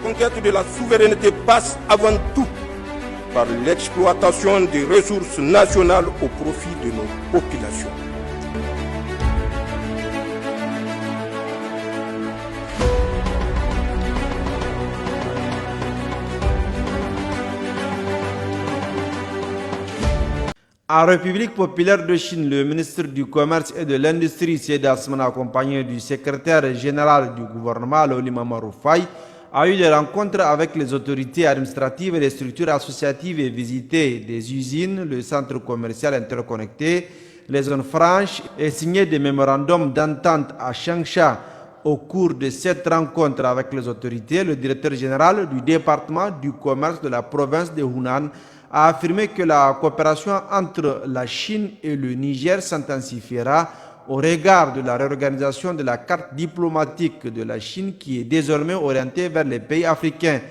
conquête de la souveraineté passe avant tout par l'exploitation des ressources nationales au profit de nos populations. En République populaire de Chine, le ministre du Commerce et de l'Industrie, Syed Asman, accompagné du secrétaire général du gouvernement, Loli Mamadou Faye, a eu des rencontres avec les autorités administratives et les structures associatives et visité des usines, le centre commercial interconnecté, les zones franches et signé des mémorandums d'entente à Changsha. Au cours de cette rencontre avec les autorités, le directeur général du département du commerce de la province de Hunan a affirmé que la coopération entre la Chine et le Niger s'intensifiera au regard de la réorganisation de la carte diplomatique de la Chine qui est désormais orientée vers les pays africains.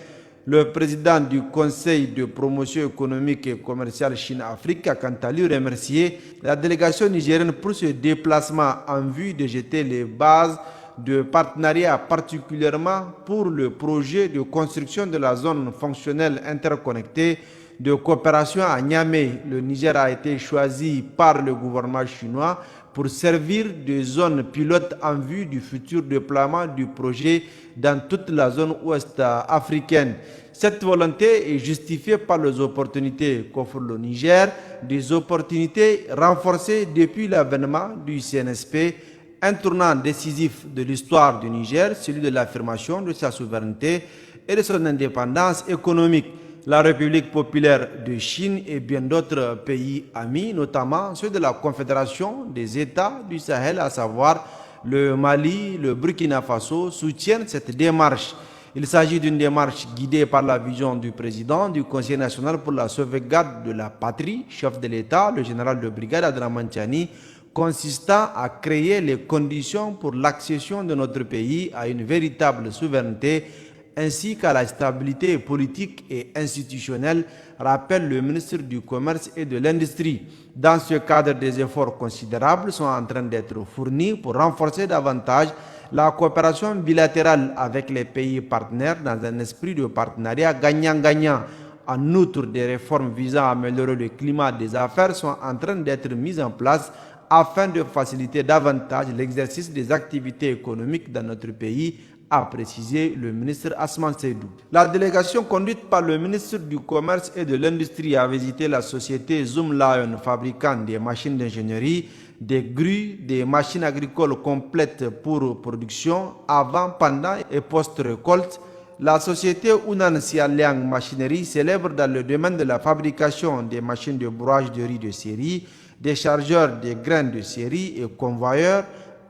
Le président du Conseil de promotion économique et commerciale Chine-Afrique a quant à lui remercié la délégation nigérienne pour ce déplacement en vue de jeter les bases de partenariat, particulièrement pour le projet de construction de la zone fonctionnelle interconnectée de coopération à Niamey. Le Niger a été choisi par le gouvernement chinois pour servir de zone pilote en vue du futur déploiement du projet dans toute la zone ouest africaine. Cette volonté est justifiée par les opportunités qu'offre le Niger, des opportunités renforcées depuis l'avènement du CNSP, un tournant décisif de l'histoire du Niger, celui de l'affirmation de sa souveraineté et de son indépendance économique. La République populaire de Chine et bien d'autres pays amis, notamment ceux de la Confédération des États du Sahel, à savoir le Mali, le Burkina Faso, soutiennent cette démarche. Il s'agit d'une démarche guidée par la vision du président du Conseil national pour la sauvegarde de la patrie, chef de l'État, le général de brigade Abdraman Tiani, consistant à créer les conditions pour l'accession de notre pays à une véritable souveraineté ainsi qu'à la stabilité politique et institutionnelle, rappelle le ministre du Commerce et de l'Industrie. Dans ce cadre, des efforts considérables sont en train d'être fournis pour renforcer davantage la coopération bilatérale avec les pays partenaires dans un esprit de partenariat gagnant-gagnant. En outre, des réformes visant à améliorer le climat des affaires sont en train d'être mises en place afin de faciliter davantage l'exercice des activités économiques dans notre pays, a précisé le ministre Asman Seydou. La délégation conduite par le ministre du Commerce et de l'Industrie a visité la société Zoom Lion, fabricant des machines d'ingénierie, des grues, des machines agricoles complètes pour production, avant, pendant et post-récolte. La société Hunan Sialiang Machinerie, célèbre dans le domaine de la fabrication des machines de broyage de riz de série, des chargeurs de graines de série et convoyeurs,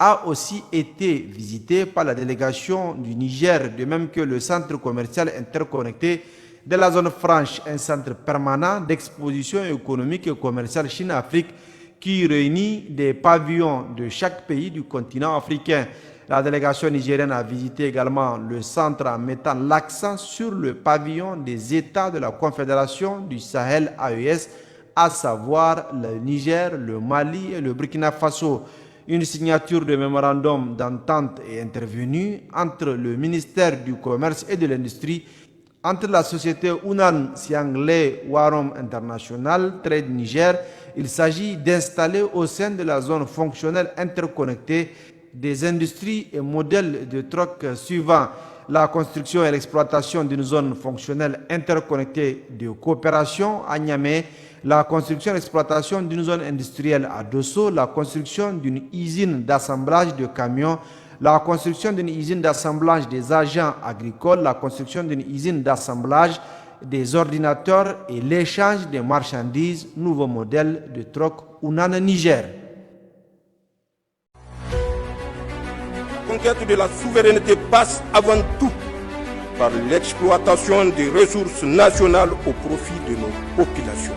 a aussi été visité par la délégation du Niger, de même que le centre commercial interconnecté de la zone franche, un centre permanent d'exposition économique et commerciale Chine-Afrique qui réunit des pavillons de chaque pays du continent africain. La délégation nigérienne a visité également le centre en mettant l'accent sur le pavillon des États de la Confédération du Sahel AES, à savoir le Niger, le Mali et le Burkina Faso. Une signature de mémorandum d'entente est intervenue entre le ministère du Commerce et de l'Industrie, entre la société Hunan Siangle Warom International Trade Niger. Il s'agit d'installer au sein de la zone fonctionnelle interconnectée des industries et modèles de troc suivants: la construction et l'exploitation d'une zone fonctionnelle interconnectée de coopération à Niamey, la construction et l'exploitation d'une zone industrielle à Dosso, la construction d'une usine d'assemblage de camions, la construction d'une usine d'assemblage des agents agricoles, la construction d'une usine d'assemblage des ordinateurs et l'échange des marchandises, nouveau modèle de troc Hunan Niger. La conquête de la souveraineté passe avant tout par l'exploitation des ressources nationales au profit de nos populations.